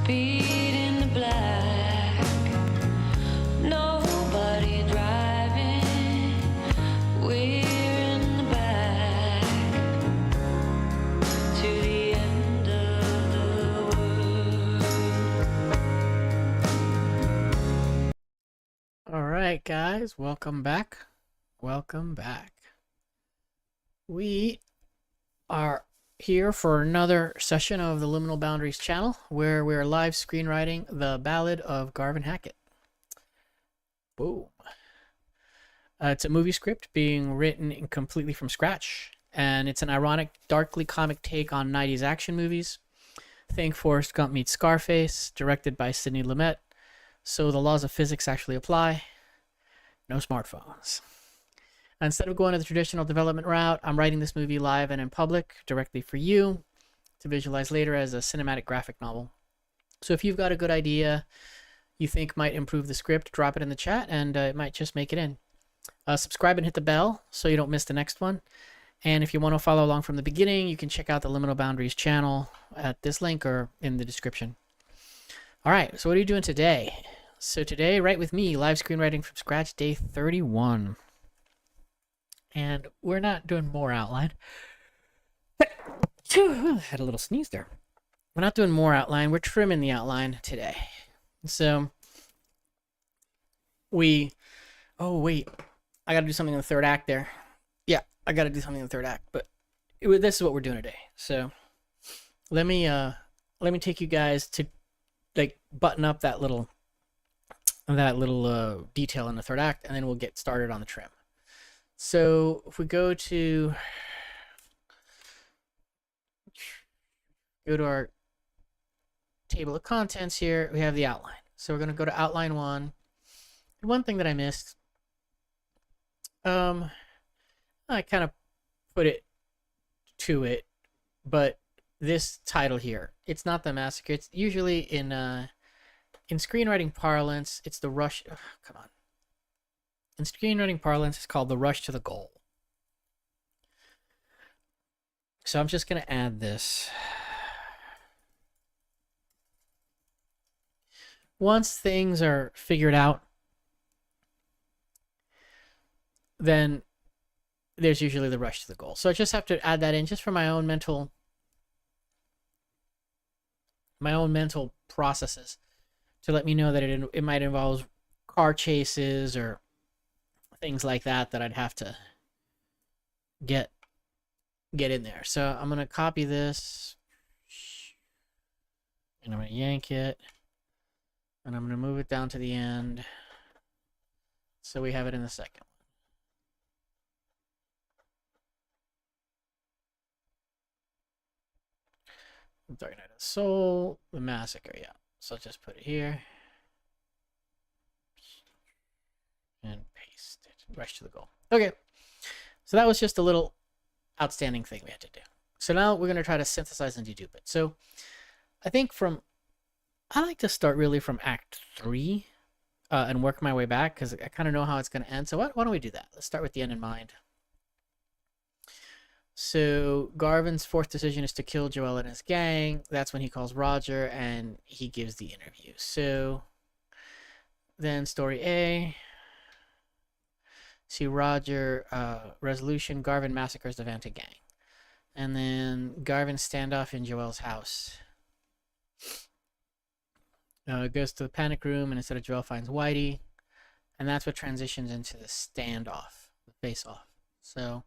speed in the black. Nobody driving. We're in the back to the end of the world. All right, guys, welcome back. Welcome back. We are here for another session of the Liminal Boundaries Channel, where we're live screenwriting the Ballad of Garvin Hackett. Boom. It's a movie script being written completely from scratch, and it's an ironic, darkly comic take on 90s action movies. Think Forrest Gump meets Scarface, directed by Sidney Lumet, so the laws of physics actually apply. No smartphones. Instead of going to the traditional development route, I'm writing this movie live and in public, directly for you, to visualize later as a cinematic graphic novel. So if you've got a good idea you think might improve the script, drop it in the chat, and it might just make it in. Subscribe and hit the bell so you don't miss the next one. And if you want to follow along from the beginning, you can check out the Liminal Boundaries channel at this link or in the description. All right, so what are you doing today? So today, write with me, live screenwriting from scratch, day 31. And we're not doing more outline. I had a little sneeze there. We're not doing more outline. We're trimming the outline today. So oh wait, I got to do something in the third act there. Yeah, I got to do something in the third act. But this is what we're doing today. So let me take you guys to like button up that little detail in the third act, and then we'll get started on the trim. So if we go to our table of contents here, we have the outline. So we're going to go to outline 1. One thing that I missed, I kind of put it to it, but this title here, it's not the massacre. It's usually in screenwriting parlance, it's the rush. Oh, come on. In screenwriting parlance, it's called the rush to the goal. So I'm just going to add this. Once things are figured out, then there's usually the rush to the goal. So I just have to add that in just for my own mental processes to let me know that it might involve car chases or things like that I'd have to get in there. So I'm going to copy this and I'm going to yank it and I'm going to move it down to the end so we have it in the second one. Dark Night of the Soul, the massacre, yeah. So I'll just put it here and paste it. Rush to the goal. Okay, so that was just a little outstanding thing we had to do. So now we're going to try to synthesize and dedupe it. So I think I like to start really from Act 3 and work my way back because I kind of know how it's going to end. So why don't we do that? Let's start with the end in mind. So Garvin's fourth decision is to kill Joel and his gang. That's when he calls Roger and he gives the interview. So then story A. See Roger, resolution, Garvin massacres the Vanta gang. And then Garvin standoff in Joel's house. Goes to the panic room and instead of Joel finds Whitey. And that's what transitions into the standoff, the face-off. So,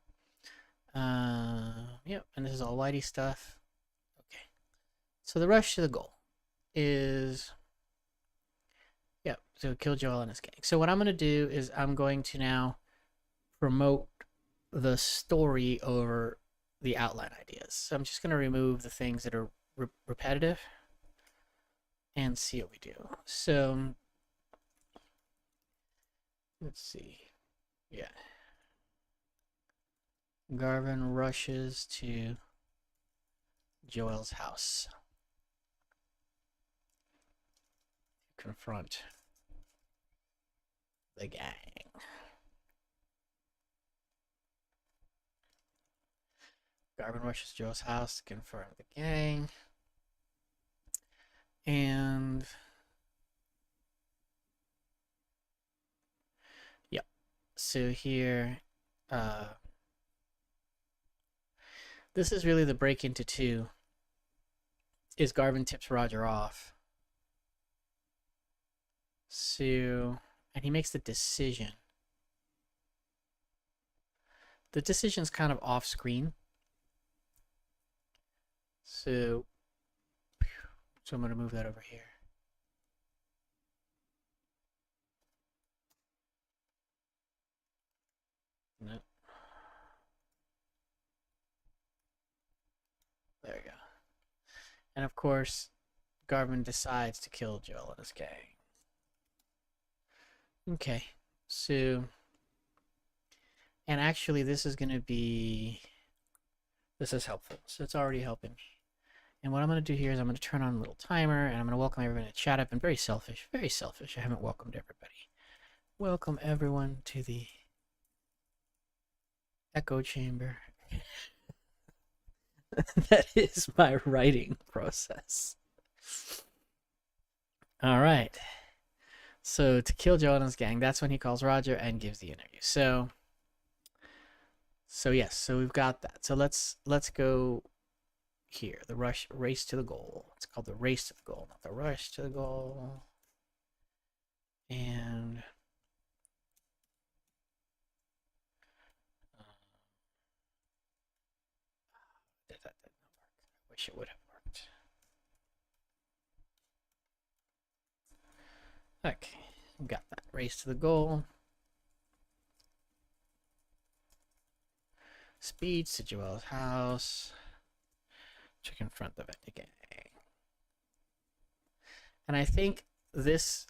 yep, and this is all Whitey stuff. Okay. So the rush to the goal is, yep, so kill Joel and his gang. So what I'm going to do is I'm going to now promote the story over the outline ideas. So I'm just going to remove the things that are repetitive and see what we do. So let's see. Yeah. Garvin rushes to Joel's house. Confront the gang. Garvin rushes Joe's house to confront the gang. And yep. So here, this is really the break into two. Is Garvin tips Roger off. So, and he makes the decision. The decision's kind of off screen. So I'm going to move that over here. No. There we go. And of course, Garvin decides to kill Joel and his gang. Okay, so, and actually this is going to be, this is helpful. So it's already helping me. And what I'm going to do here is I'm going to turn on a little timer, and I'm going to welcome everyone to chat. I've been very selfish, very selfish. I haven't welcomed everybody. Welcome everyone to the echo chamber. That is my writing process. All right. So to kill Joe and his gang, that's when he calls Roger and gives the interview. So yes, so we've got that. So let's go here. The race to the goal. It's called the race to the goal, not the rush to the goal. And that didn't work. I wish it would have worked. Okay, got that. Race to the goal. Speeds to Joel's house to confront the Vector gang. And I think this,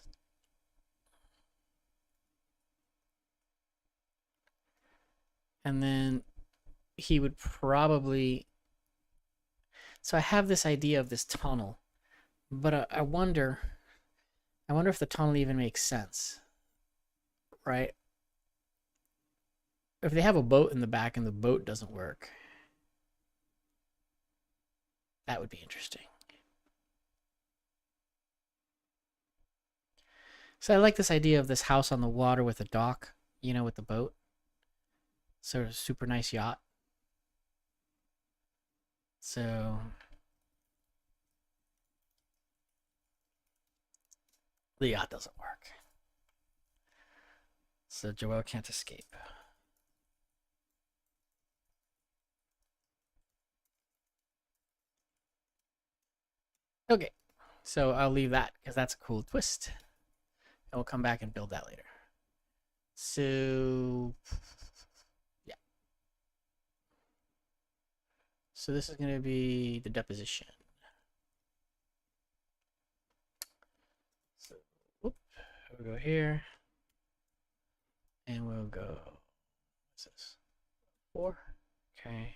and then he would probably, so I have this idea of this tunnel, but I wonder if the tunnel even makes sense, right? If they have a boat in the back and the boat doesn't work, that would be interesting. So I like this idea of this house on the water with a dock, you know, with the boat. Sort of super nice yacht. So the yacht doesn't work. So Joel can't escape. Okay, so I'll leave that because that's a cool twist. And we'll come back and build that later. So, yeah. So this is going to be the deposition. So, whoop, we'll go here. And we'll go, what's this? 4. Okay.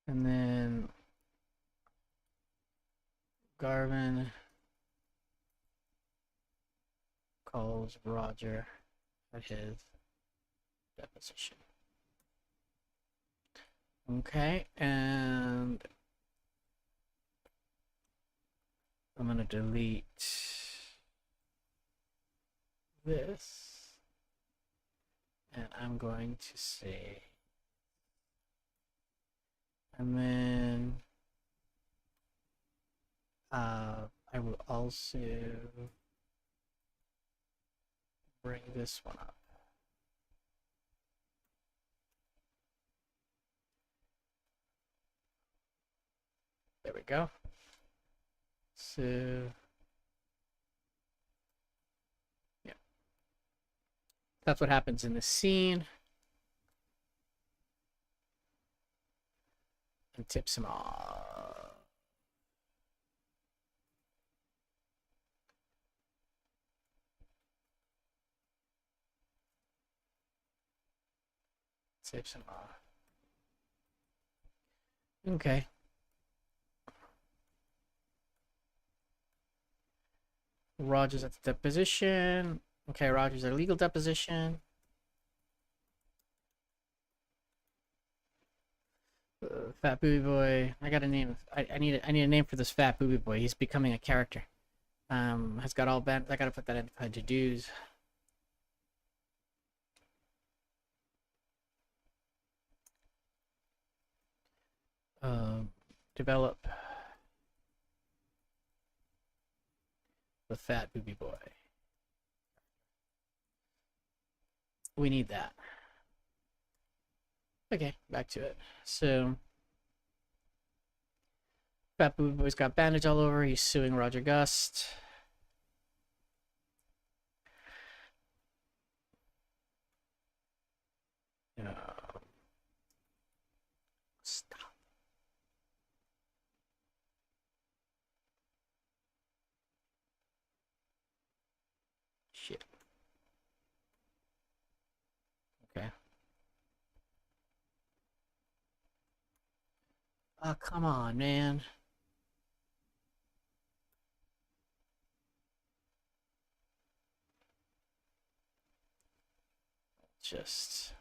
And then Garvin calls Roger at his deposition. Okay, and I'm going to delete this. And I'm going to say, and then I will also bring this one up. There we go. So, yeah. That's what happens in the scene. And tips him off. Tips him off. Okay. Roger's at the deposition. Okay, Roger's at a legal deposition. Fat booby boy. I got a name. I need a name for this fat booby boy. He's becoming a character. Has got all bent. I gotta put that in to do's. Develop the fat booby boy. We need that. Okay, back to it. So, Fat Booby Boy's got bandage all over. He's suing Roger Gust. Stop. Shit. Okay. Oh, come on, man. Just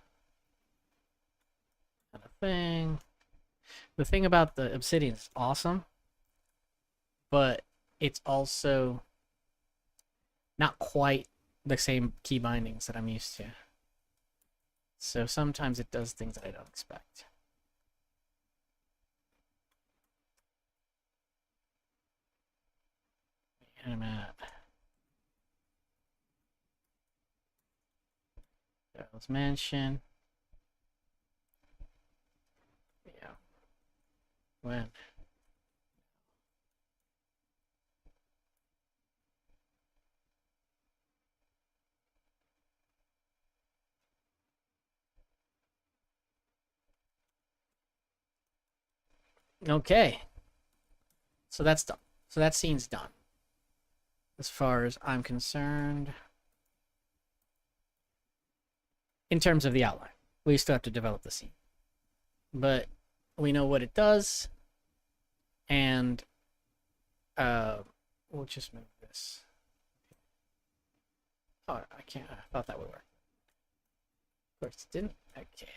kind of thing. The thing about the Obsidian is awesome, but it's also not quite the same key bindings that I'm used to. So sometimes it does things that I don't expect. Animat. Daryl's Mansion. Yeah. When? Okay. So that's done. So that scene's done. As far as I'm concerned. In terms of the outline. We still have to develop the scene. But we know what it does. And we'll just move this. Oh, I can't. I thought that would work. Of course it didn't. Okay.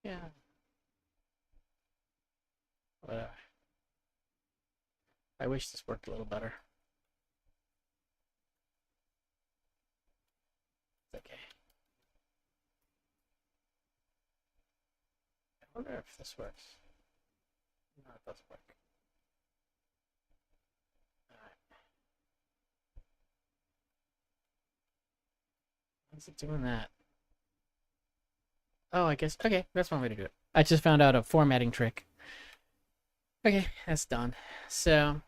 Yeah. Whatever. I wish this worked a little better. It's okay. I wonder if this works. No, it doesn't work. Alright. Why is it doing that? Oh, I guess. Okay, that's one way to do it. I just found out a formatting trick. Okay, that's done. So,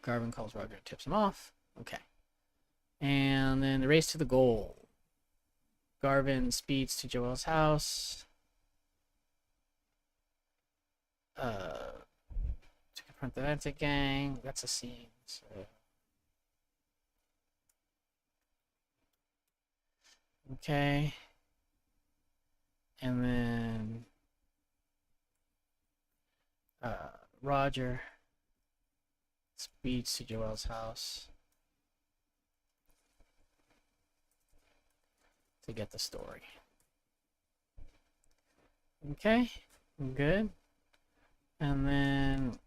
Garvin calls Roger and tips him off. Okay. And then the race to the goal. Garvin speeds to Joel's house. To confront the Ventic gang. That's a scene. So. Okay. And then Roger speeds to Joel's house to get the story. Okay, good. And then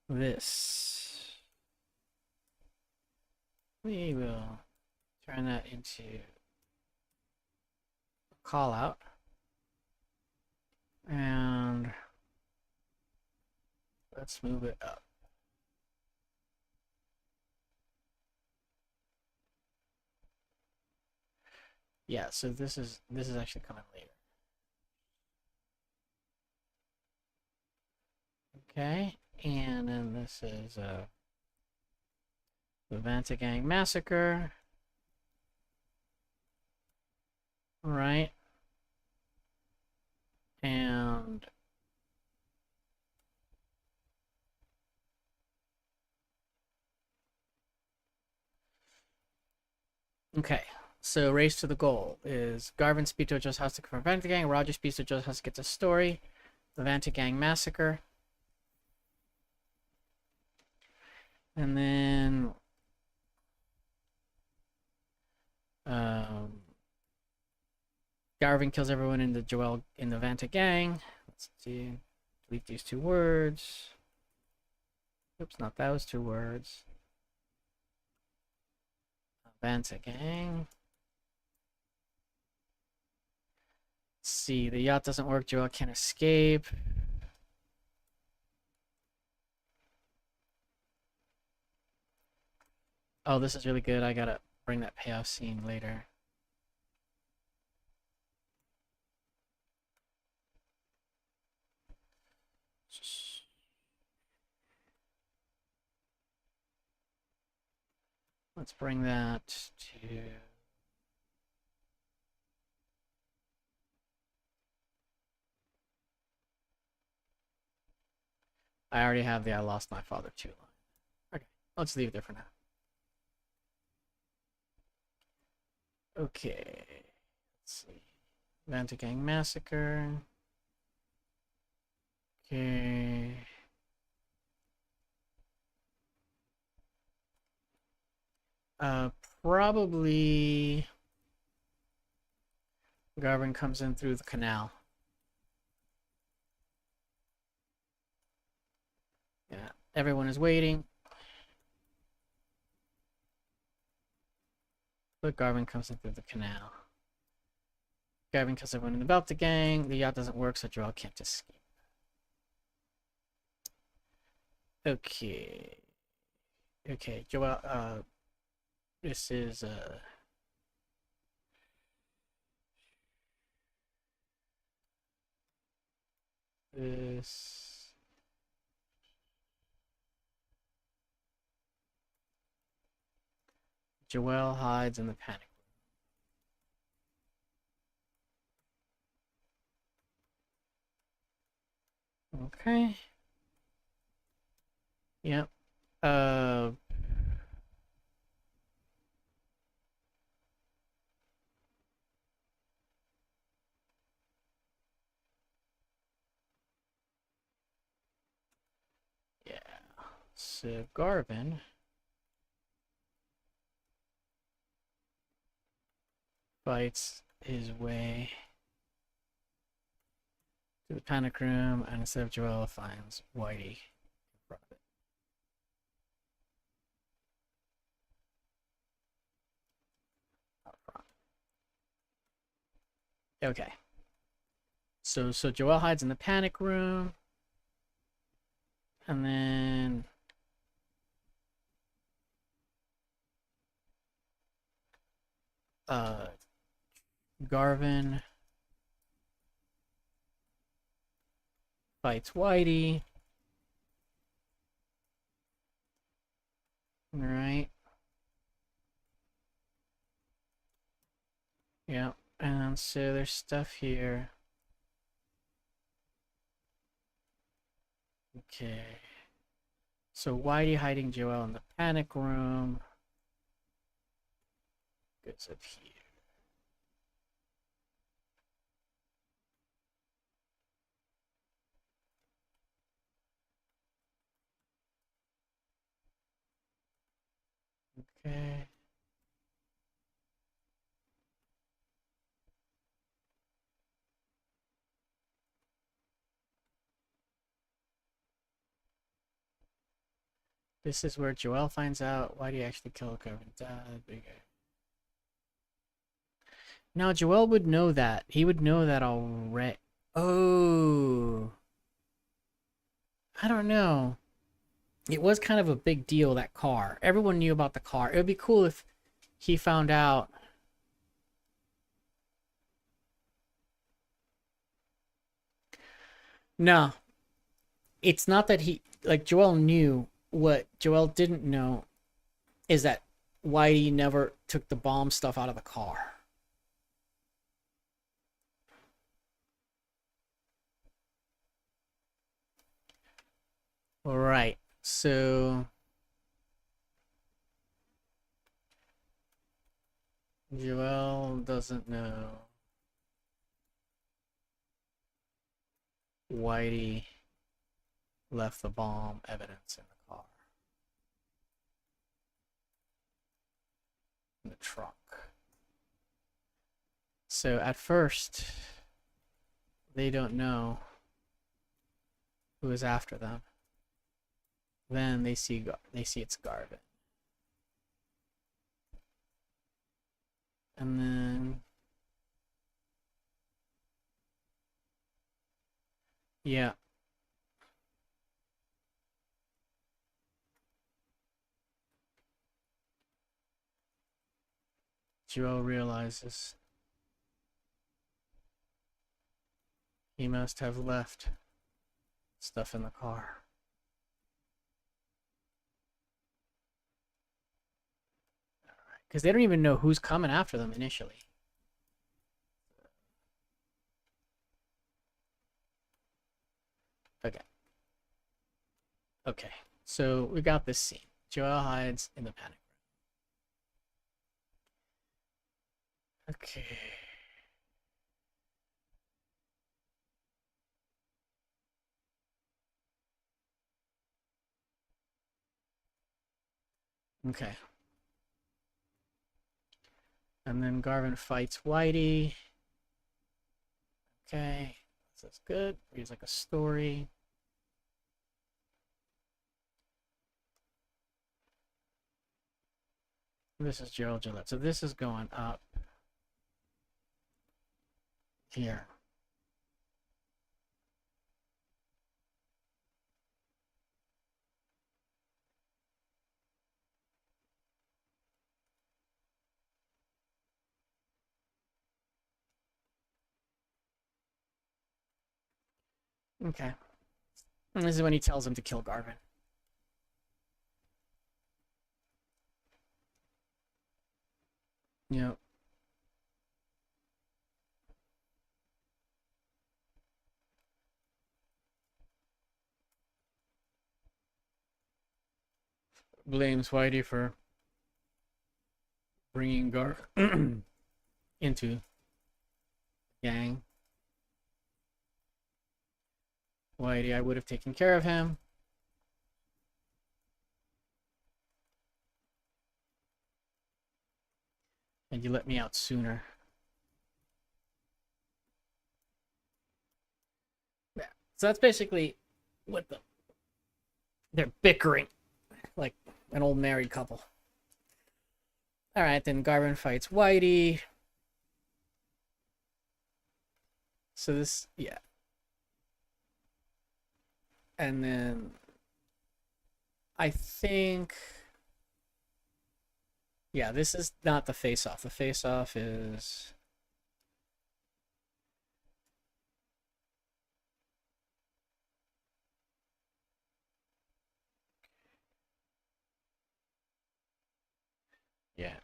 this. We will turn that into a call out. And let's move it up. Yeah, so this is actually coming later. Okay, and then this is the Vanta Gang Massacre. Right. And Okay, so race to the goal is Garvin speaks to Joe's house to confront Vanta Gang. Roger speaks to Joe's house to get the story. The Vanta Gang massacre. And then Garvin kills everyone in the Vanta Gang. Let's see. Delete these 2 words. Oops, not those 2 words. Vanta Gang. Let's see. The yacht doesn't work. Joel can't escape. Oh, this is really good. I gotta bring that payoff scene later. Let's bring that to... I already have the I lost my father too line. Okay, let's leave it there for now. Okay, let's see. Vanta Gang massacre. Okay. Probably Garvin comes in through the canal. Yeah, everyone is waiting. But Garvin comes in through the canal. Garvin kills everyone in the Vanta Gang. The yacht doesn't work, so Joel can't escape. Okay. Okay, Joel, this is, this... Joel hides in the panic room. Okay. Yep. Yeah. So Garvin fights his way to the panic room, and instead of Joel, finds Whitey in front of it. Out front. Okay. So Joel hides in the panic room, and then Garvin fights Whitey. All right. Yeah. And so there's stuff here. Okay. So Whitey hiding Joel in the panic room. Goes up here. Okay. This is where Joel finds out why do you actually kill Garvin dad. Now Joel would know that. He would know that already. Oh. I don't know. It was kind of a big deal, that car. Everyone knew about the car. It would be cool if he found out. No. It's not that he, like, Joel knew. What Joel didn't know is that Whitey never took the bomb stuff out of the car. All right. So Joel doesn't know Whitey left the bomb evidence in the car. In the trunk. So at first, they don't know who is after them. Then they see it's Garvin. And then yeah. Joel realizes he must have left stuff in the car. Because they don't even know who's coming after them initially. Okay. Okay. So we got this scene. Joel hides in the panic room. Okay. Okay. And then Garvin fights Whitey. Okay. This is good. Reads like a story. This is Gerald Gillette. So this is going up here. Okay. And this is when he tells him to kill Garvin. Yep. Blames Whitey for bringing Gar into the gang. Whitey, I would have taken care of him. And you let me out sooner. Yeah. So that's basically what they're bickering like an old married couple. All right, then Garvin fights Whitey. So this, yeah. And then I think, yeah, this is not the face-off. The face-off is yeah.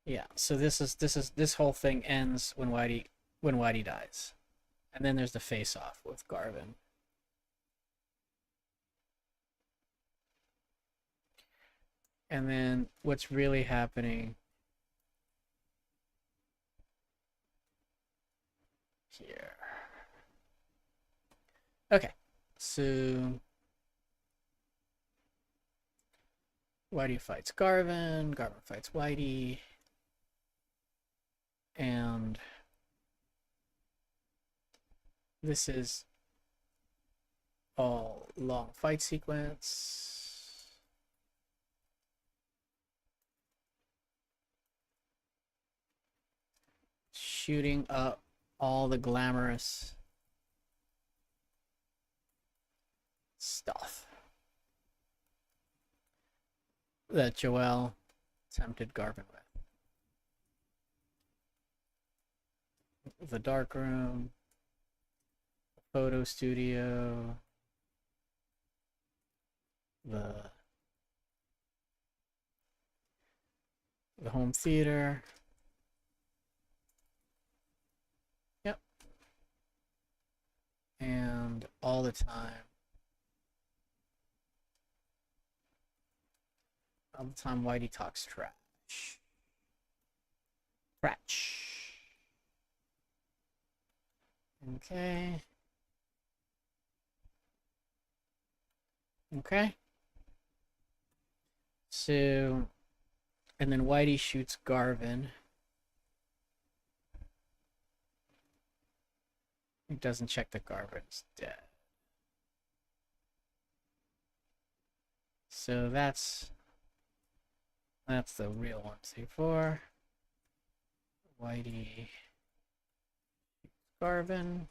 Yeah, so this whole thing ends when Whitey dies. And then there's the face-off with Garvin. And then what's really happening here. Okay. So Whitey fights Garvin, Garvin fights Whitey. And this is all long fight sequence. Shooting up all the glamorous stuff that Joel tempted Garvin with. The dark room, the photo studio, the home theater. Yep. And all the time All the time Whitey talks trash. Trash. Okay. Okay. So, and then Whitey shoots Garvin. He doesn't check that Garvin's dead. So that's the real 1, 2, 4. Whitey Garvin.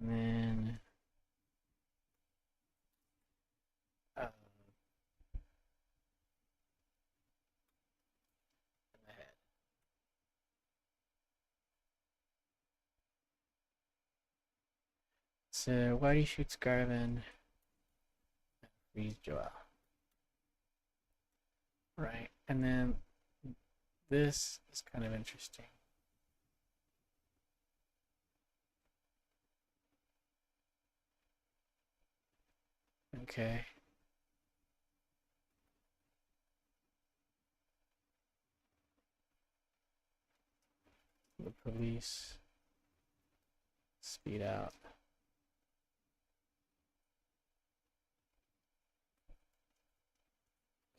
And then in the head. So Whitey shoots Garvin and frees Joel. Right. And then this is kind of interesting. Okay. The police speed out.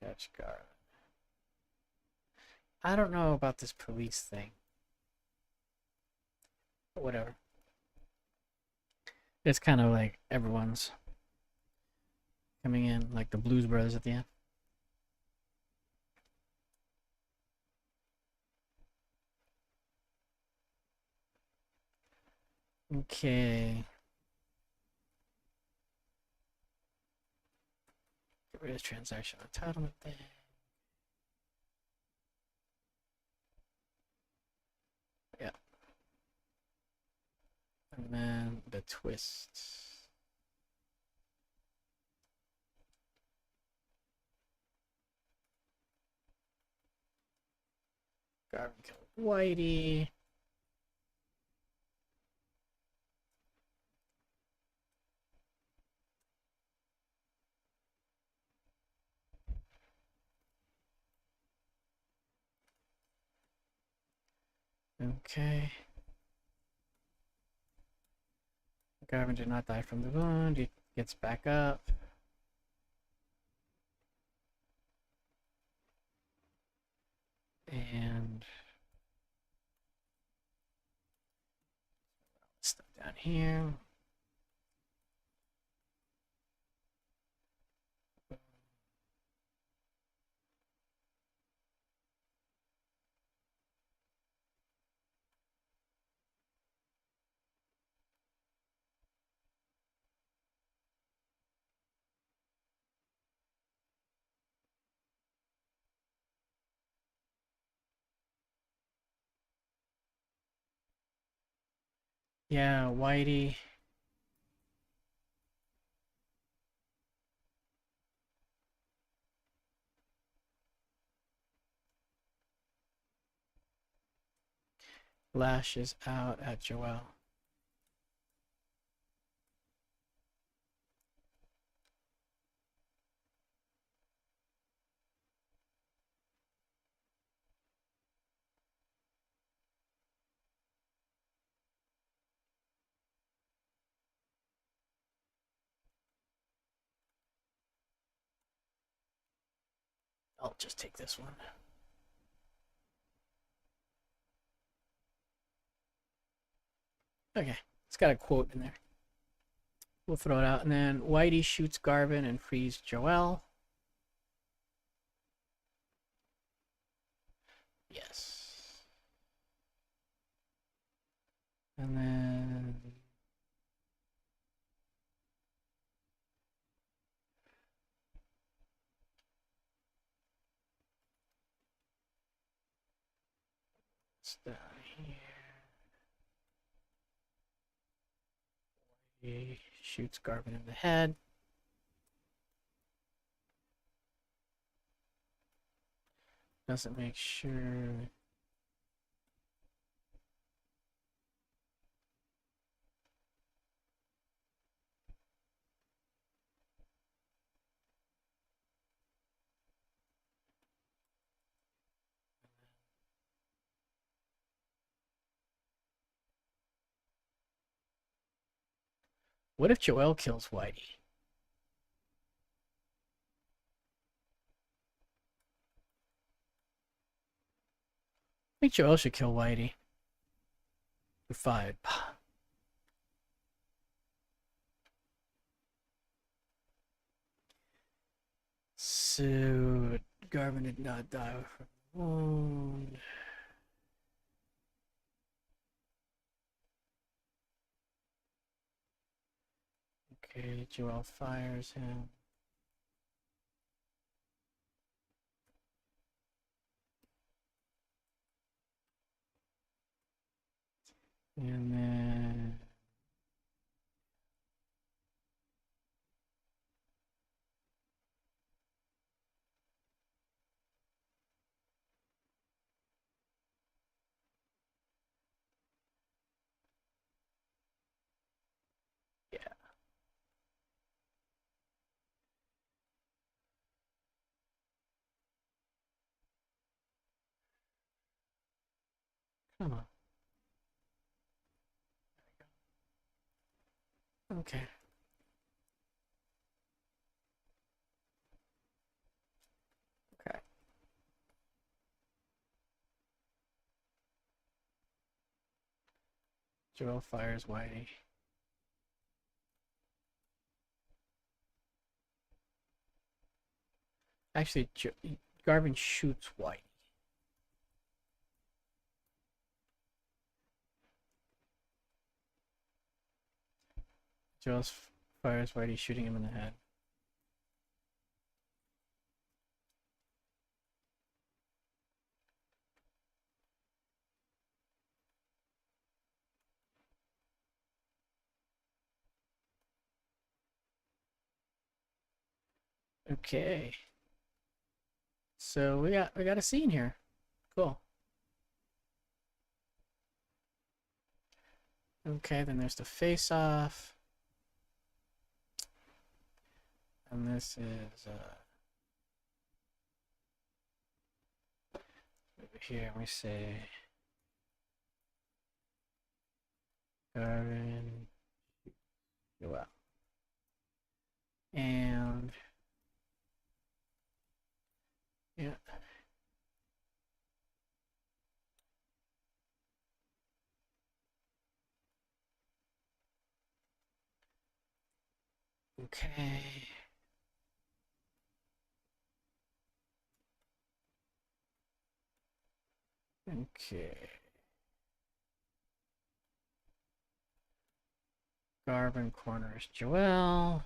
Catch Garvin. I don't know about this police thing. But whatever. It's kind of like everyone's coming in, like the Blues Brothers at the end. Okay. Get rid of transaction entitlement thing. Yeah. And then the twist. Garvin killed Whitey. Okay. Garvin did not die from the wound. He gets back up. And stuff down here. Yeah, Whitey. Lashes out at Joel. I'll just take this one. Okay, it's got a quote in there. We'll throw it out. And then Whitey shoots Garvin and frees Joel. Yes. And then it's down here. He shoots Garvin in the head. Doesn't make sure. What if Joel kills Whitey? I think Joel should kill Whitey. You're fired. So Garvin did not die from wound. Okay, Joel fires him. And then yeah. Come on. Okay. Okay. Joel fires Whitey. Actually, Garvin shoots Whitey. Joel fires Whitey, shooting him in the head. Okay. So we got a scene here. Cool. Okay, then there's the face off. And this is over here we say Garvin Joel. And yeah. Okay. Okay. Garvin corners Joel.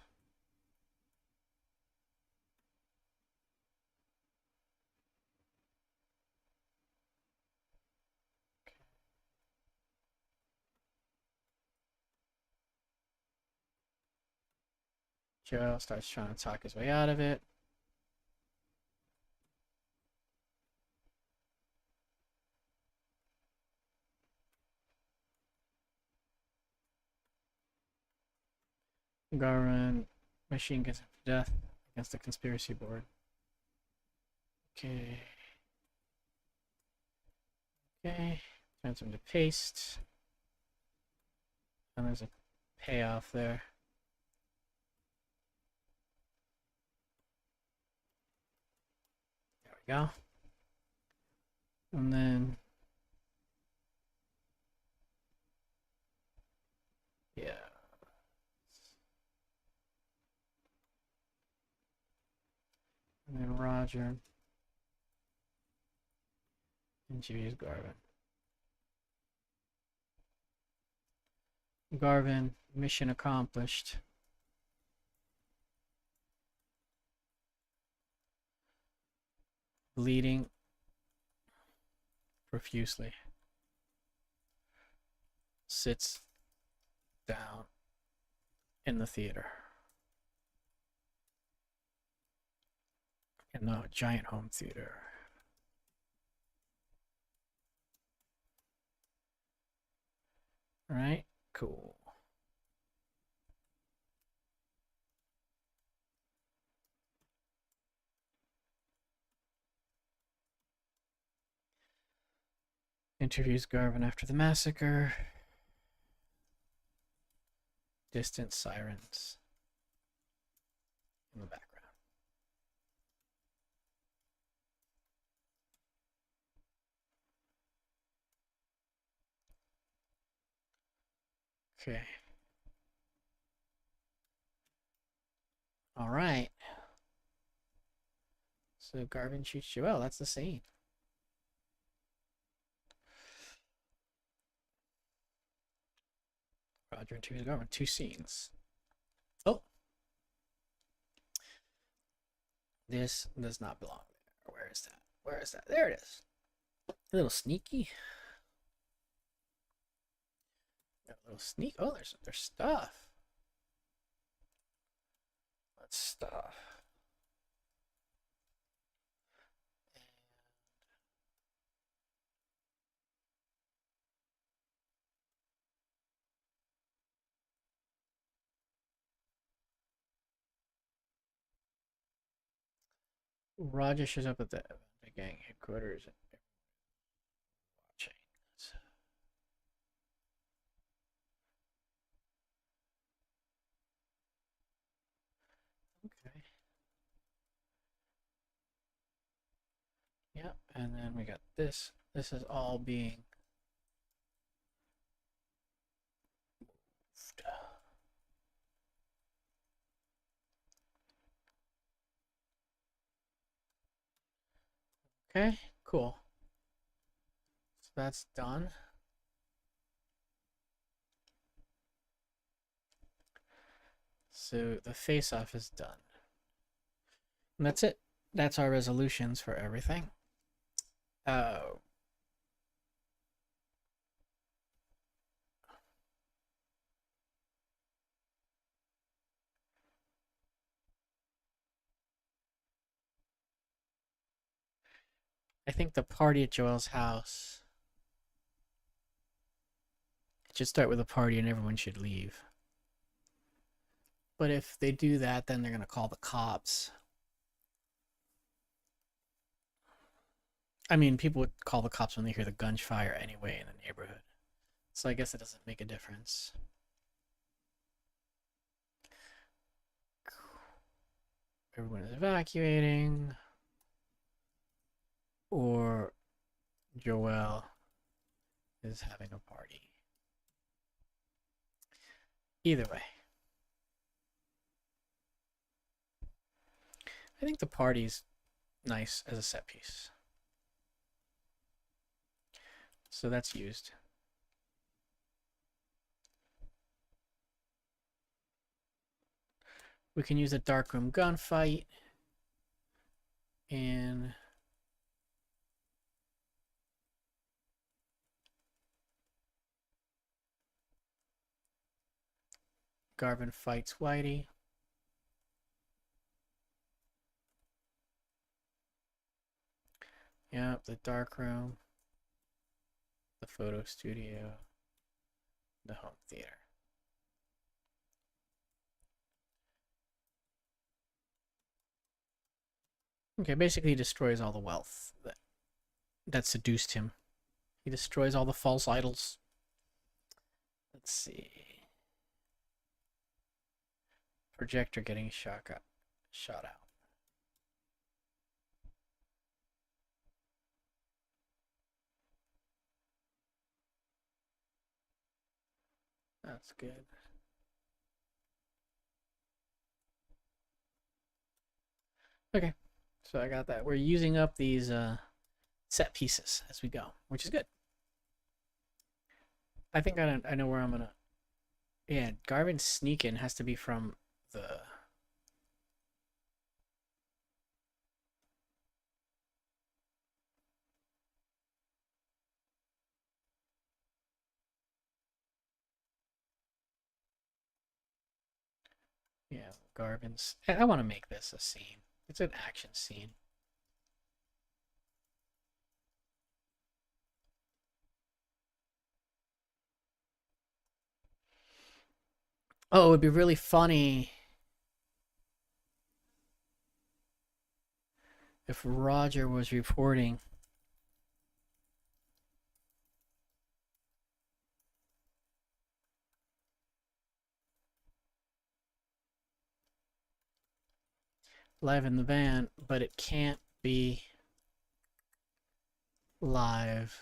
Joel starts trying to talk his way out of it. Garvin machine gets him to death against the conspiracy board. Okay. Okay. Turns him to paste. And there's a payoff there. There we go. And then yeah. And then Roger interviews Garvin. Garvin, mission accomplished. Bleeding profusely. Sits down in the theater. In the giant home theater. All right, cool. Interviews Garvin after the massacre. Distant sirens in the background. Okay. All right. So Garvin shoots Joelle. That's the scene. Roger and two Garvin. 2 scenes. Oh. This does not belong there. Where is that? Where is that? There it is. A little sneaky. Got a little sneak. Oh, there's stuff. That's stuff. Roger shows up at the gang headquarters and watching. Okay. Yep, and then we got this. This is all being moved. Okay, cool. So that's done. So the face-off is done. And that's it. That's our resolutions for everything. I think the party at Joel's house. It should start with a party and everyone should leave. But if they do that, then they're going to call the cops. I mean, people would call the cops when they hear the gunfire anyway in the neighborhood. So I guess it doesn't make a difference. Everyone is evacuating. Or Joel is having a party. Either way. I think the party's nice as a set piece. So that's used. We can use a darkroom gunfight in Garvin fights Whitey. Yep, the dark room, the photo studio, the home theater. Okay, basically he destroys all the wealth that seduced him. He destroys all the false idols. Let's see. Projector getting shot out. That's good. Okay, so I got that. We're using up these set pieces as we go, which is good. I think I know where I'm gonna. Yeah, Garvin's sneak-in has to be from the. Yeah, Garvin's. I want to make this a scene. It's an action scene. Oh, it would be really funny if Roger was reporting. live in the van, but it can't be live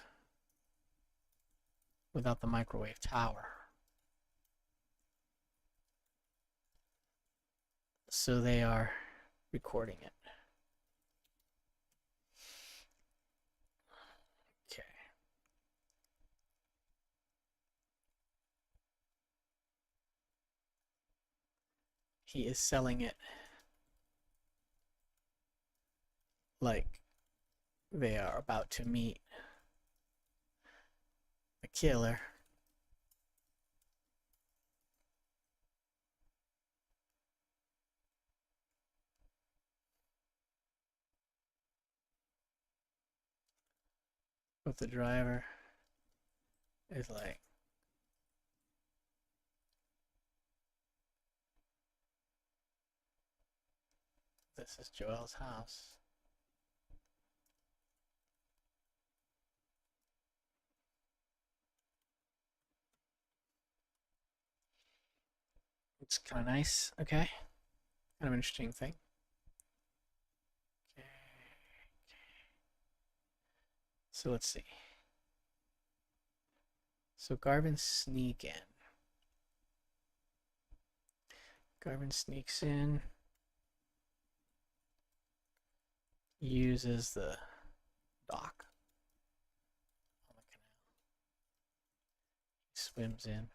without the microwave tower. So they are recording it. Okay. He is selling it like they are about to meet the killer. But the driver is like, this is Joel's house. It's kind of nice. Okay. Kind of interesting thing. Okay. So let's see. So Garvin sneak in. Garvin sneaks in. Uses the dock on the canal. He swims in.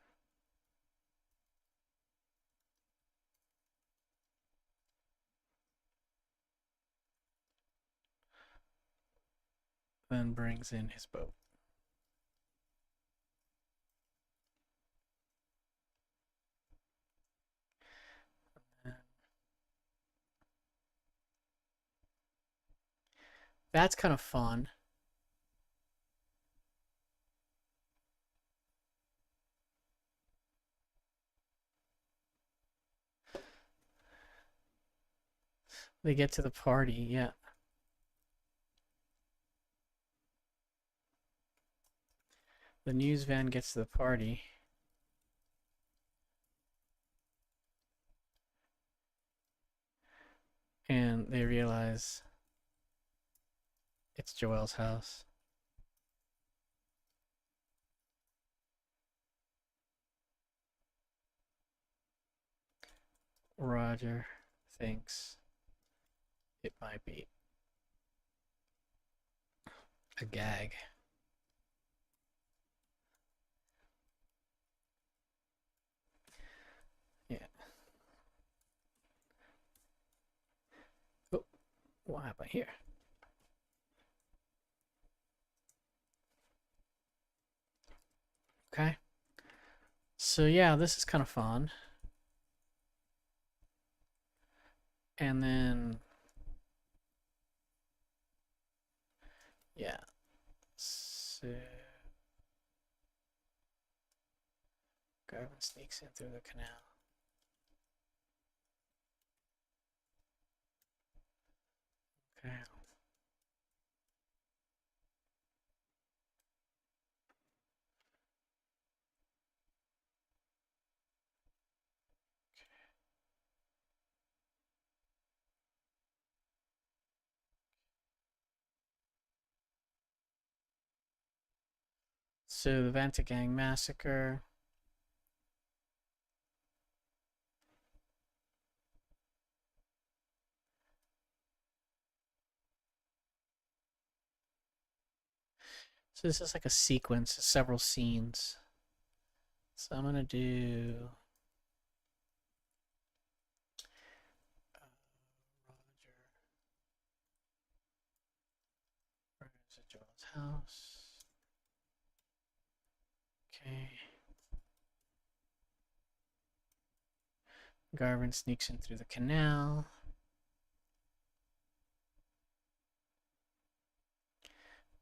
Then brings in his boat. That's kind of fun. They get to the party, yeah. The news van gets to the party. And they realize it's Joel's house. Roger thinks it might be a gag. Yeah. Oh, what happened here? Okay. So yeah, this is kind of fun. And then, yeah. So Garvin sneaks in through the canal. Okay. So the Vanta Gang massacre. So this is like a sequence, several scenes. So I'm gonna do Roger arrives at Joel's house. Okay. Garvin sneaks in through the canal.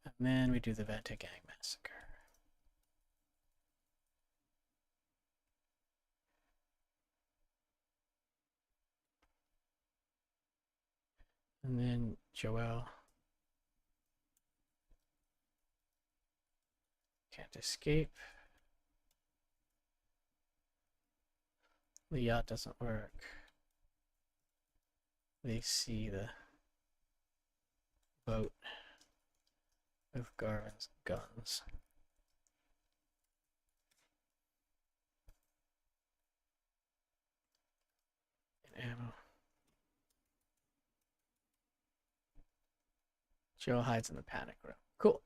And then we do the Vanta Gang massacre. And then Joel can't escape. The yacht doesn't work. they see the boat with Garvin's guns. And ammo. Joe hides in the panic room. Cool.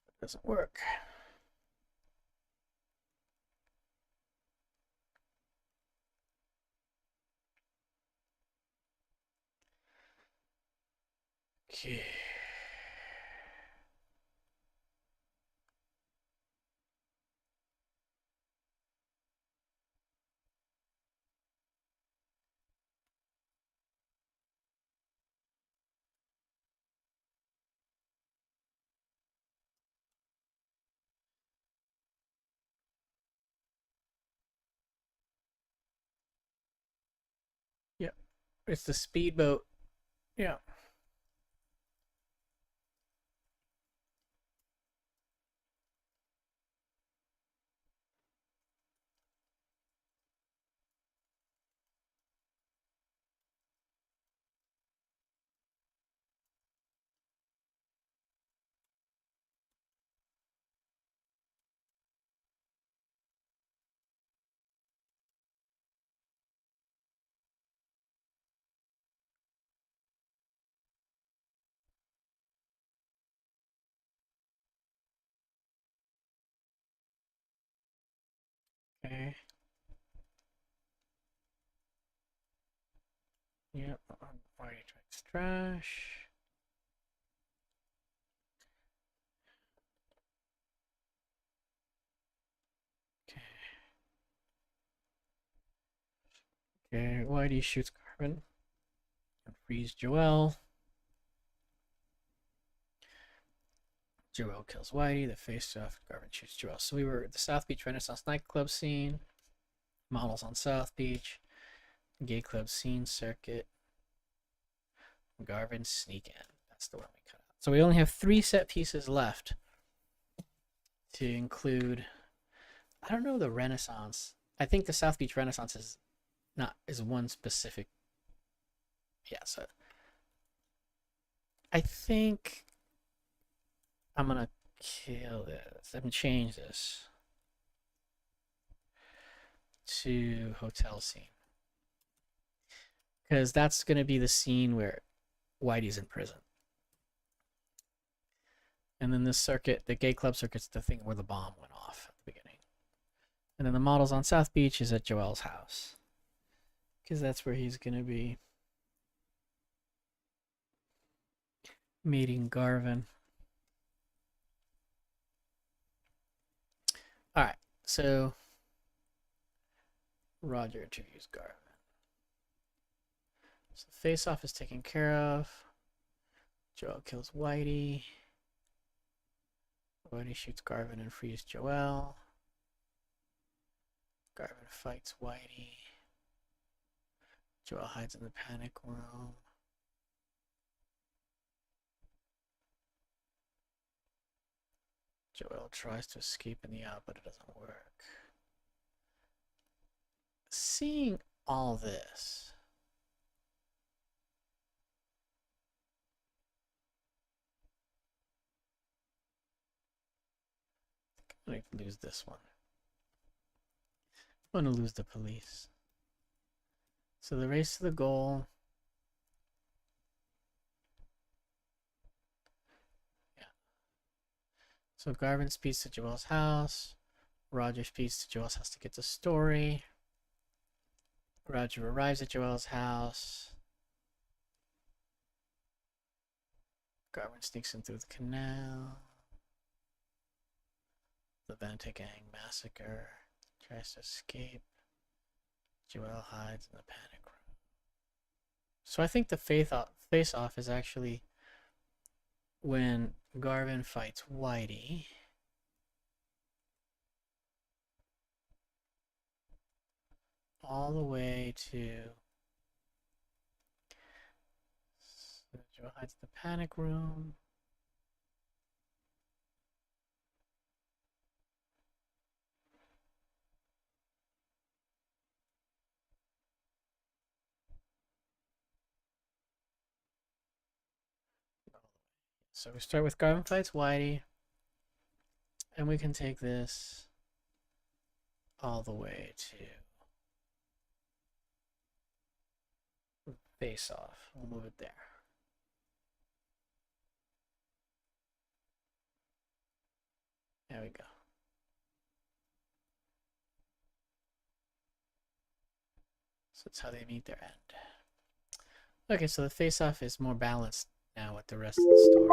It doesn't work. Okay. Yep. It's the speedboat. Yeah. Okay. Yep. Whitey tracks trash. Okay. Okay. Whitey shoots Garvin and frees Joel. Joel kills Whitey. The face off. Garvin shoots Joel. So we were at the South Beach Renaissance nightclub scene. Models on South Beach. Gay club scene circuit. Garvin sneak in. That's the one we cut out. So we only have 3 set pieces left to include. I don't know the Renaissance. I think the South Beach Renaissance is one specific. Yeah, so I think I'm gonna kill this. I'm gonna change this to hotel scene, because that's gonna be the scene where Whitey's in prison. And then this circuit, the gay club circuit's the thing where the bomb went off at the beginning. And then the models on South Beach is at Joel's house, because that's where he's gonna be meeting Garvin. All right, so Roger interviews Garvin. So the face-off is taken care of. Joel kills Whitey. Whitey shoots Garvin and frees Joel. Garvin fights Whitey. Joel hides in the panic room. Joel tries to escape in the out, but it doesn't work. Seeing all this, I'm going to lose this one. I'm going to lose the police. So the race to the goal. Yeah. So Garvin speeds to Joel's house. Roger speeds to Joel's house to get the story. Roger arrives at Joel's house. Garvin sneaks in through the canal. The Vente Gang massacre. Tries to escape. Joel hides in the panic room. So I think the face-off is actually when Garvin fights Whitey. All the way to Joel hides in the panic room. So we start with Garvin fights Whitey, and we can take this all the way to face off. We'll move it there. There we go. So that's how they meet their end. Okay, so the face-off is more balanced now with the rest of the story.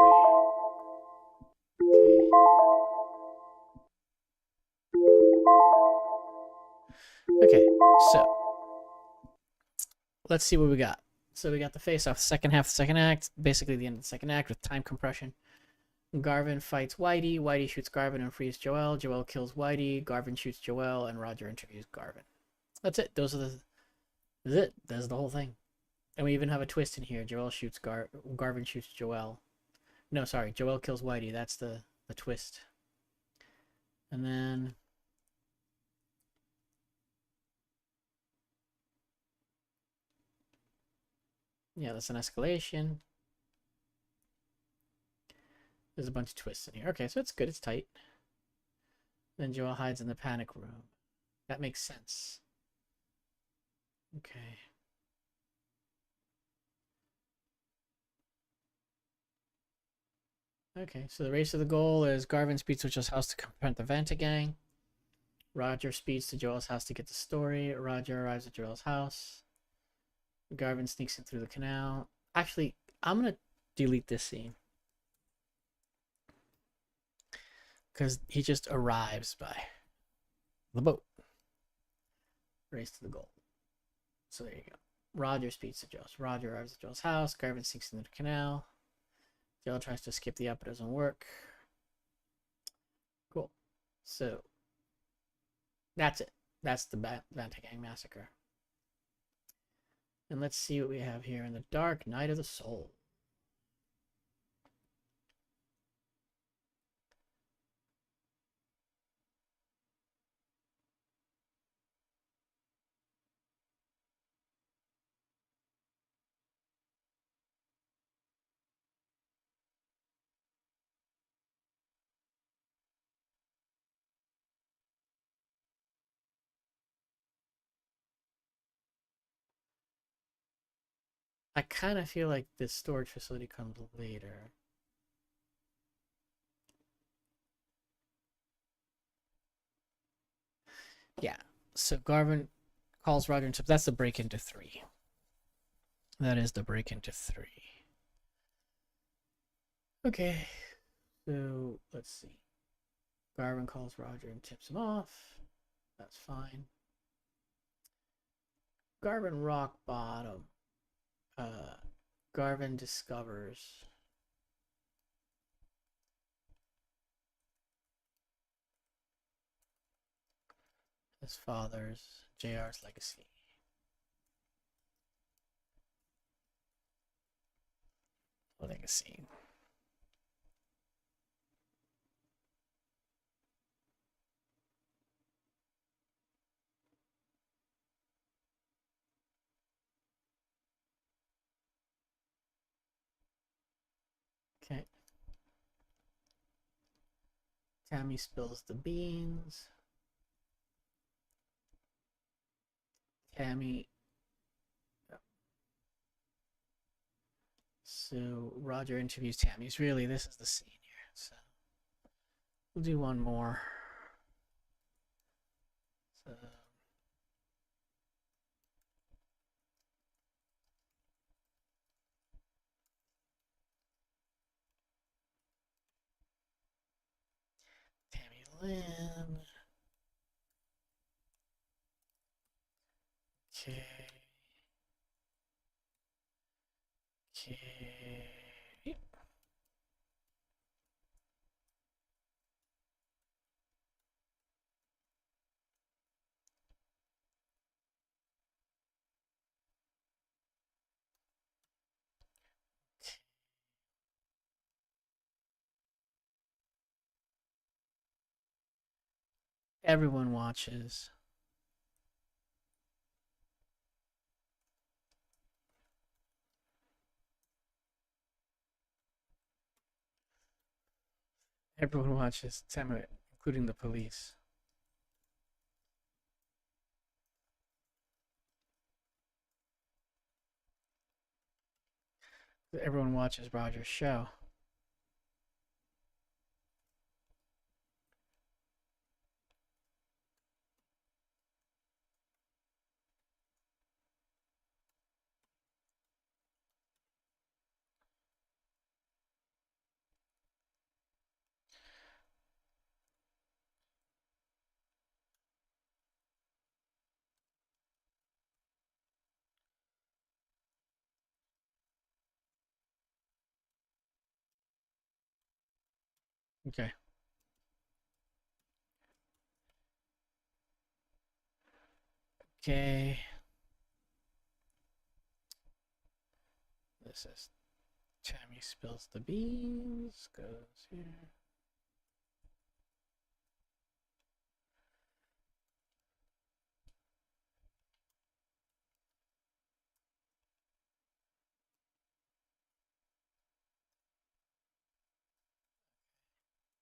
Okay, so let's see what we got. So we got the face-off, second half, the second act, basically the end of the second act with time compression. Garvin fights Whitey. Whitey shoots Garvin and frees Joel. Joel kills Whitey. Garvin shoots Joel, and Roger interviews Garvin. That's it. That's it. That's the whole thing. And we even have a twist in here. Joel shoots Garvin shoots Joel. No, sorry. Joel kills Whitey. That's the twist. And then yeah, that's an escalation. There's a bunch of twists in here. Okay, so it's good. It's tight. Then Joel hides in the panic room. That makes sense. Okay. Okay, so the race to the goal is Garvin speeds to Joel's house to confront the Vanta gang. Roger speeds to Joel's house to get the story. Roger arrives at Joel's house. Garvin sneaks in through the canal. Actually, I'm going to delete this scene. Because he just arrives by the boat. Race to the goal. So there you go. Roger speeds to Joel's. Roger arrives at Joel's house. Garvin sneaks into the canal. Joel tries to skip the up, but it doesn't work. Cool. So that's it. That's the Vanta Gang Massacre. And let's see what we have here in the Dark Night of the Soul. I kind of feel like this storage facility comes later. Yeah. So Garvin calls Roger and tips. That's the break into 3. That is the break into 3. Okay. So let's see. Garvin calls Roger and tips him off. That's fine. Garvin rock bottom. Garvin discovers his father's, JR's legacy. Legacy. Okay. Tammy spills the beans. Tammy. So Roger interviews Tammy. Really, this is the scene here. So we'll do one more. So Tammy Lynn. Okay. Okay. Everyone watches. Everyone watches, including the police. Everyone watches Roger's show. Okay. Okay. This is Tammy spills the beans. Goes here.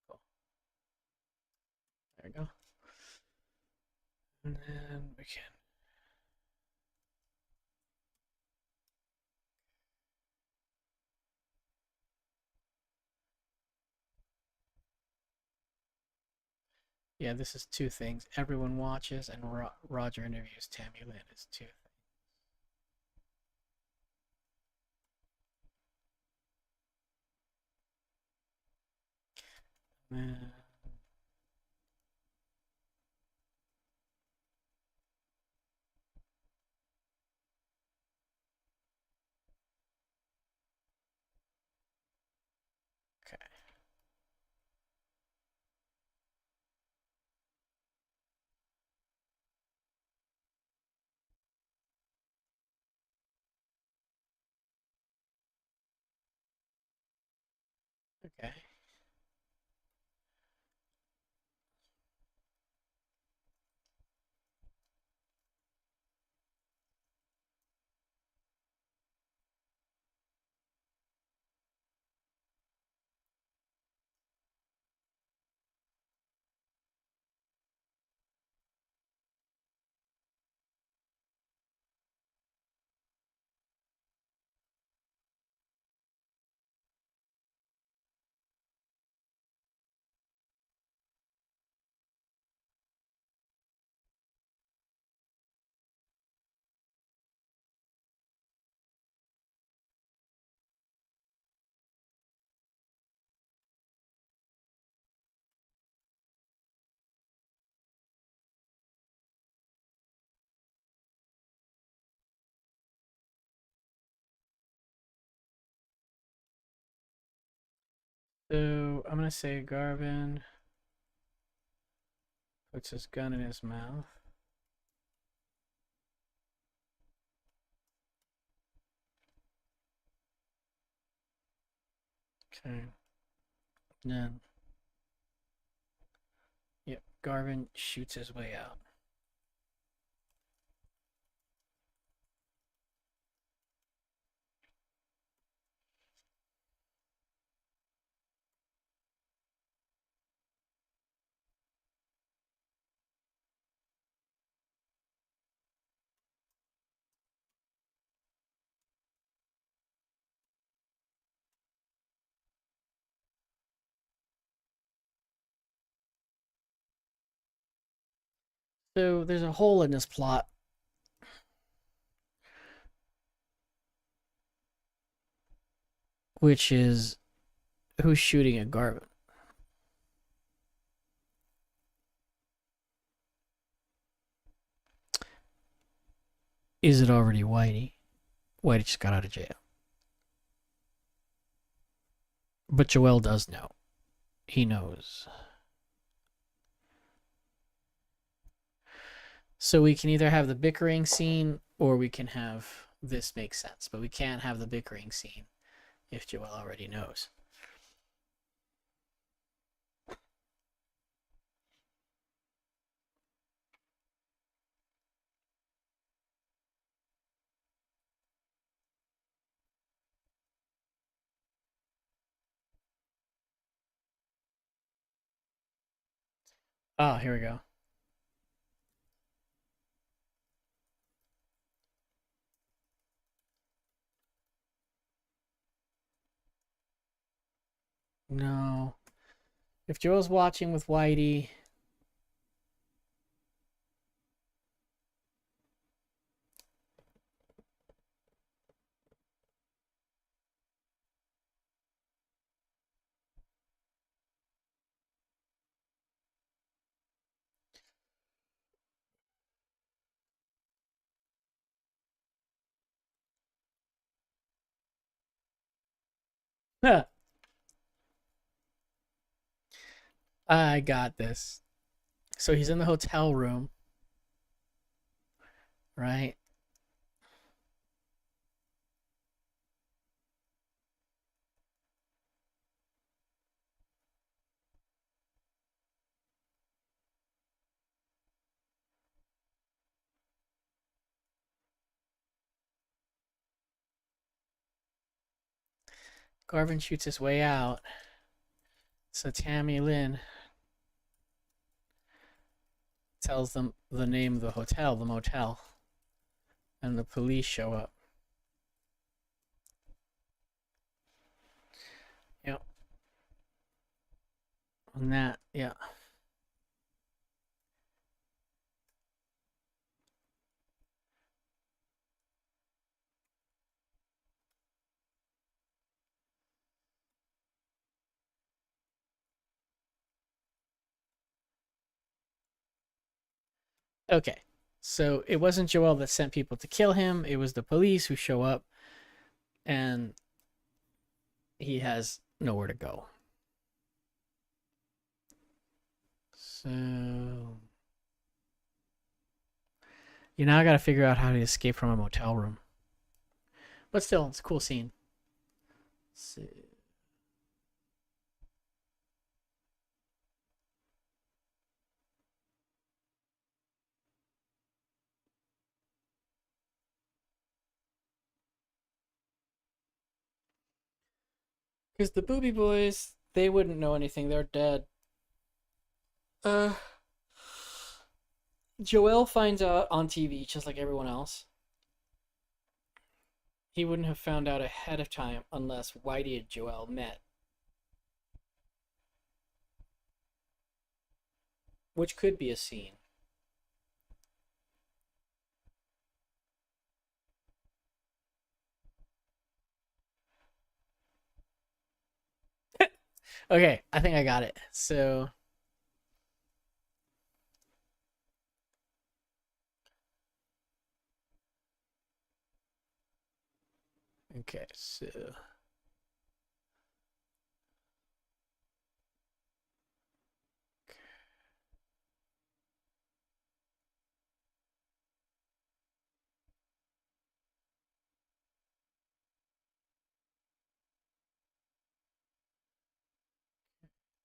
Cool. There we go. And then we can. Yeah, this is two things. Everyone watches, and Roger interviews Tammy Lynn is two things. Okay. Okay. So I'm gonna say Garvin puts his gun in his mouth. Okay. Then, yep, Garvin shoots his way out. So there's a hole in this plot, which is who's shooting at Garvin. Is it already Whitey? Whitey just got out of jail. But Joel does know. He knows. So we can either have the bickering scene or we can have this make sense. But we can't have the bickering scene if Joel already knows. Oh, here we go. No. If Joel's watching with Whitey, I got this. So he's in the hotel room, right? Garvin shoots his way out. So Tammy Lynn tells them the name of the hotel, the motel, and the police show up. Yep. And that, yeah. Okay. So it wasn't Joel that sent people to kill him. It was the police who show up, and he has nowhere to go. So you now got to figure out how to escape from a motel room. But still, it's a cool scene. So, because the Booby Boys, they wouldn't know anything. They're dead. Uh, Joel finds out on TV just like everyone else. He wouldn't have found out ahead of time unless Whitey and Joel met, which could be a scene. Okay, I think I got it. So, okay,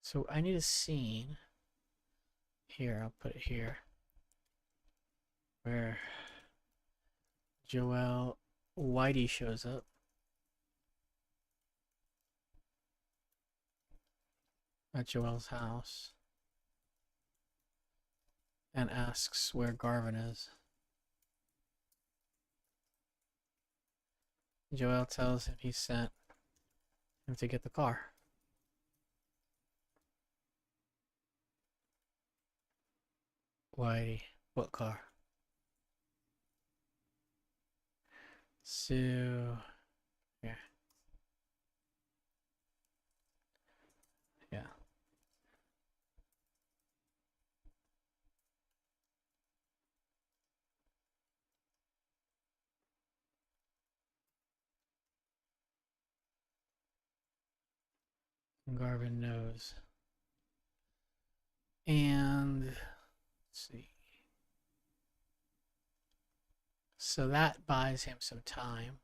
so I need a scene here. I'll put it here where Joel Whitey shows up. At Joel's house and asks where Garvin is. Joel tells him he sent him to get the car. Whitey, what car? So, yeah. Yeah. Garvin knows. And let's see. So that buys him some time.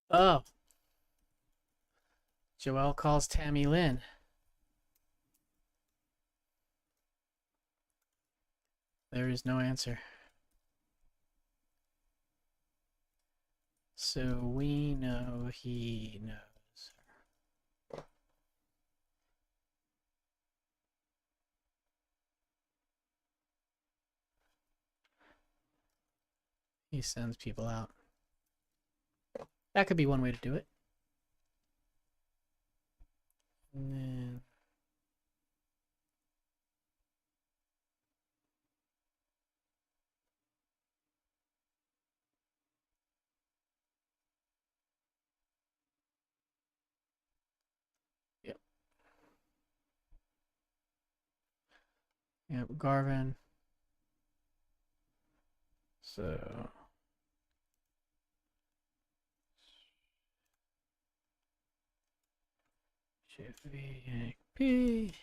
Oh, Joelle calls Tammy Lynn. There is no answer. So we know he knows her. He sends people out. That could be one way to do it. And then yep. Yep, Garvin. So Shift V P.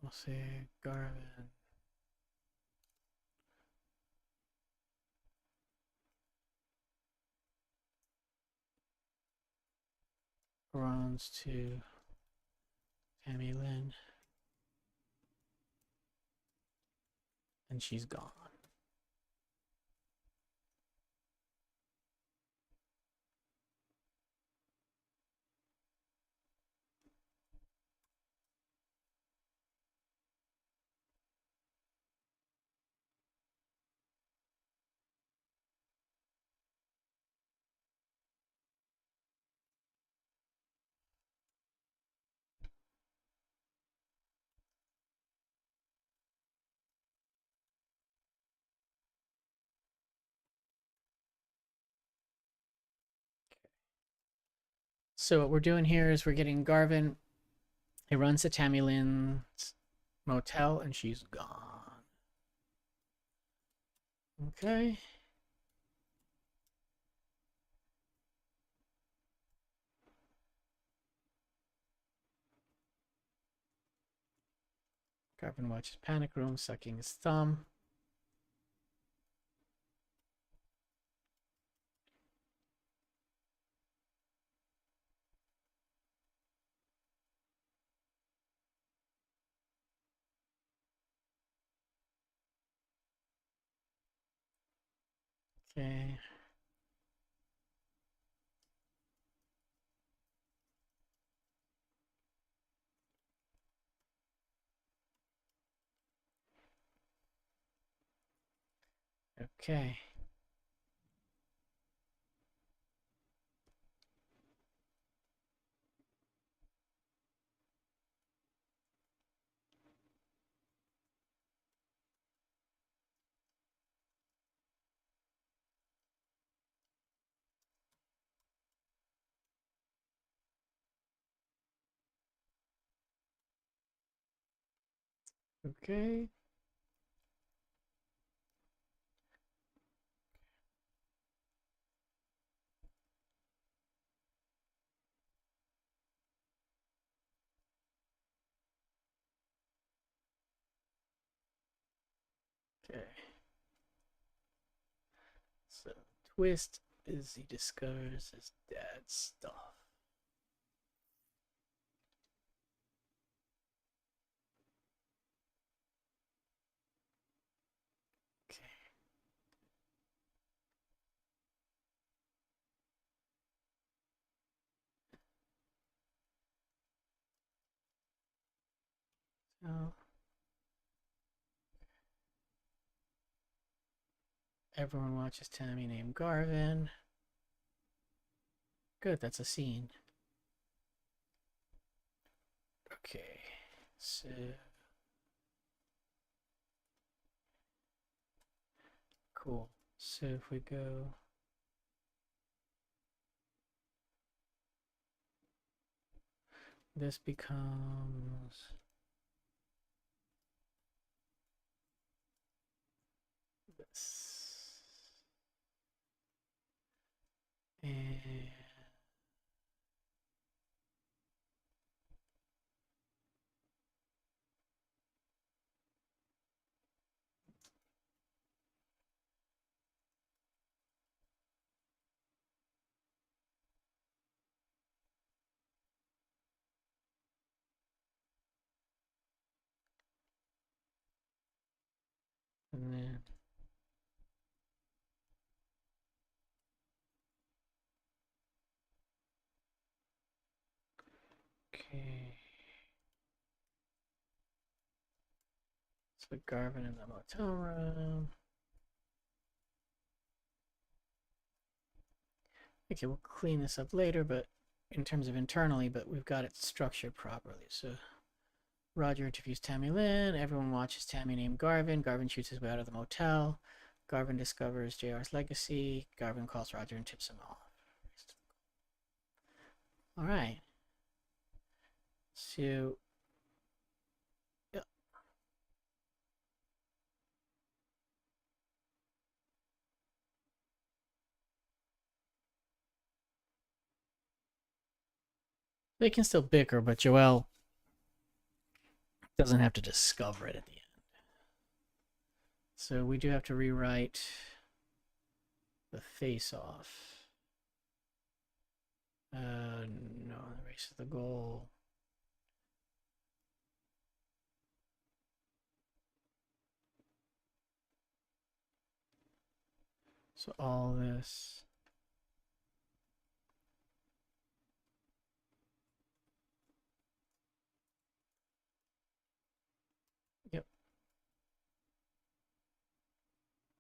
We'll say Garvin. Runs to Tammy Lynn. And she's gone. So what we're doing here is we're getting Garvin. He runs to Tammy Lynn's motel and she's gone. Okay. Garvin watches Panic Room, sucking his thumb. Okay. Okay. Okay. Okay. So twist is he discovers his dad's stuff. Okay. So everyone watches Tammy named Garvin. Good, that's a scene. Okay. So cool. So if we go this becomes this. And And then okay. Let's put Garvin in the motel room. Okay, we'll clean this up later, but in terms of internally, but we've got it structured properly. So Roger interviews Tammy Lynn. Everyone watches Tammy named Garvin. Garvin shoots his way out of the motel. Garvin discovers JR's legacy. Garvin calls Roger and tips him off. All right. So, yeah. They can still bicker, but Joelle doesn't have to discover it at the end. So we do have to rewrite the face-off. No, the race is the goal. So all this. Yep.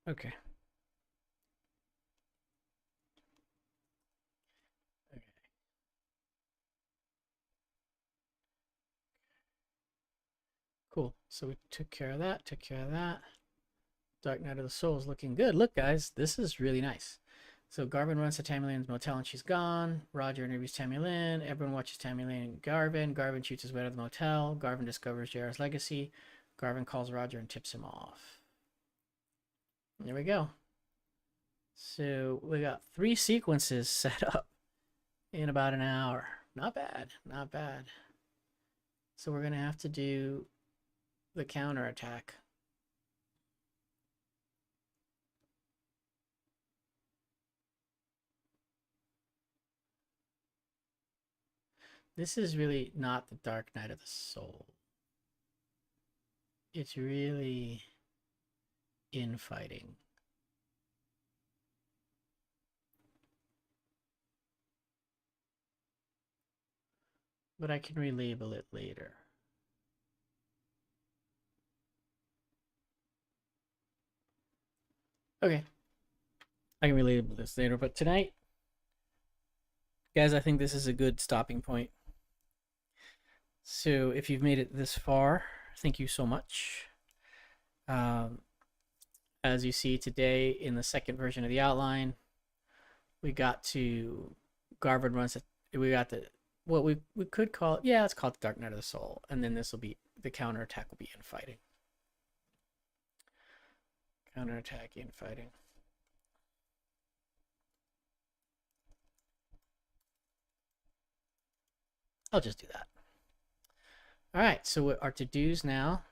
Okay. Okay. Cool. So we took care of that, took care of that. Dark Night of the Soul is looking good. Look, guys, this is really nice. So Garvin runs to Tammy Lynn's motel and she's gone. Roger interviews Tammy Lynn. Everyone watches Tammy Lynn and Garvin. Garvin shoots his way out of the motel. Garvin discovers JR's legacy. Garvin calls Roger and tips him off. There we go. So we got 3 sequences set up in about an hour. Not bad, not bad. So we're gonna have to do the counterattack. This is really not the Dark Night of the Soul. It's really infighting. But I can relabel it later. Okay. I can relabel this later, but tonight, guys, I think this is a good stopping point. So if you've made it this far, thank you so much. As you see today in the second version of the outline, we got to Garvin runs it. We got the what we could call it. Yeah, it's called the Dark Night of the Soul, and then this will be the counterattack. Will be infighting. Counterattack, infighting. I'll just do that. All right. So what our to-dos now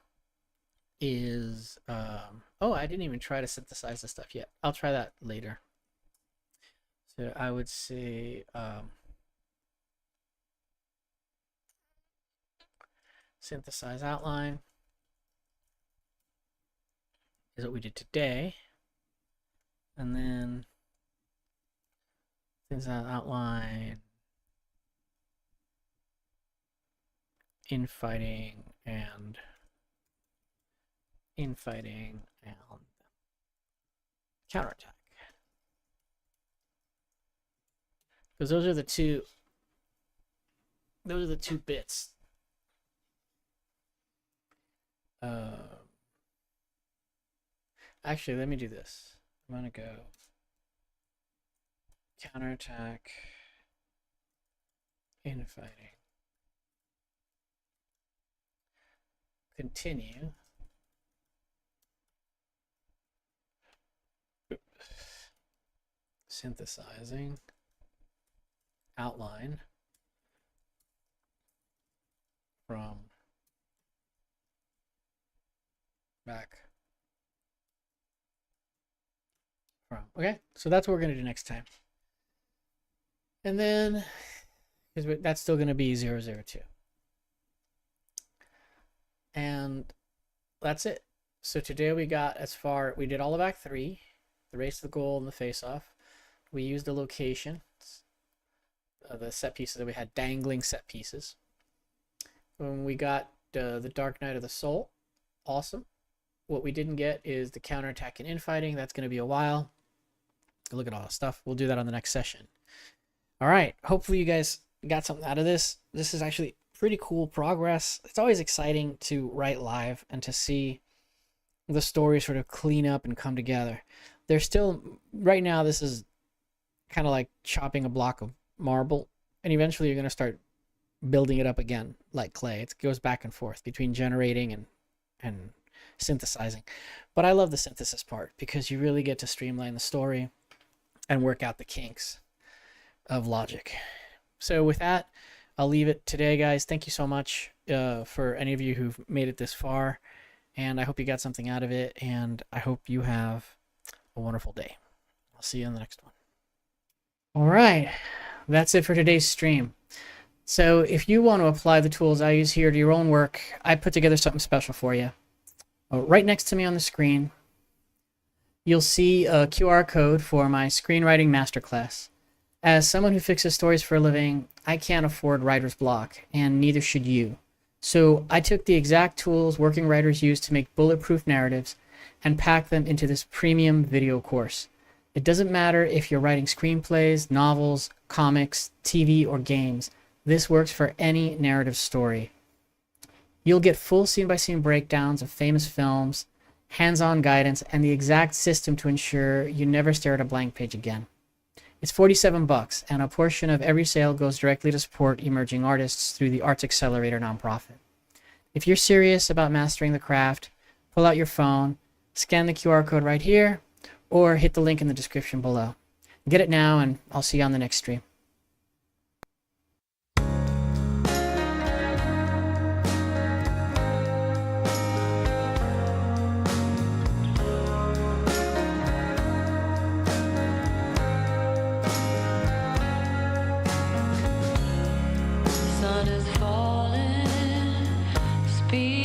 is oh, I didn't even try to synthesize the stuff yet. I'll try that later. So I would say synthesize outline is what we did today, and then synthesize outline, infighting and counterattack, because those are the two bits. Actually, let me do this. I'm gonna go counterattack, infighting, continue, synthesizing, outline from back from. Okay, so that's what we're gonna do next time. And then, because that's still gonna be 002. And that's it. So today we got we did all of Act 3, the race to the goal and the face-off. We used the location, the set pieces that we had, dangling set pieces. When we got the Dark Night of the Soul, awesome. What we didn't get is the counterattack and infighting. That's going to be a while. Look at all the stuff. We'll do that on the next session. All right. Hopefully you guys got something out of this. This is actually pretty cool progress. It's always exciting to write live and to see the story sort of clean up and come together. There's still, right now, this is kind of like chopping a block of marble, and eventually you're going to start building it up again like clay. It goes back and forth between generating and synthesizing. But I love the synthesis part because you really get to streamline the story and work out the kinks of logic. So with that, I'll leave it today, guys. Thank you so much for any of you who've made it this far, and I hope you got something out of it, and I hope you have a wonderful day. I'll see you in the next one. All right, that's it for today's stream. So if you want to apply the tools I use here to your own work, I put together something special for you. Right next to me on the screen, you'll see a QR code for my screenwriting masterclass. As someone who fixes stories for a living, I can't afford writer's block, and neither should you. So I took the exact tools working writers use to make bulletproof narratives and packed them into this premium video course. It doesn't matter if you're writing screenplays, novels, comics, TV, or games. This works for any narrative story. You'll get full scene-by-scene breakdowns of famous films, hands-on guidance, and the exact system to ensure you never stare at a blank page again. It's $47, and a portion of every sale goes directly to support emerging artists through the Arts Accelerator nonprofit. If you're serious about mastering the craft, pull out your phone, scan the QR code right here, or hit the link in the description below. Get it now, and I'll see you on the next stream. Sun is falling, speed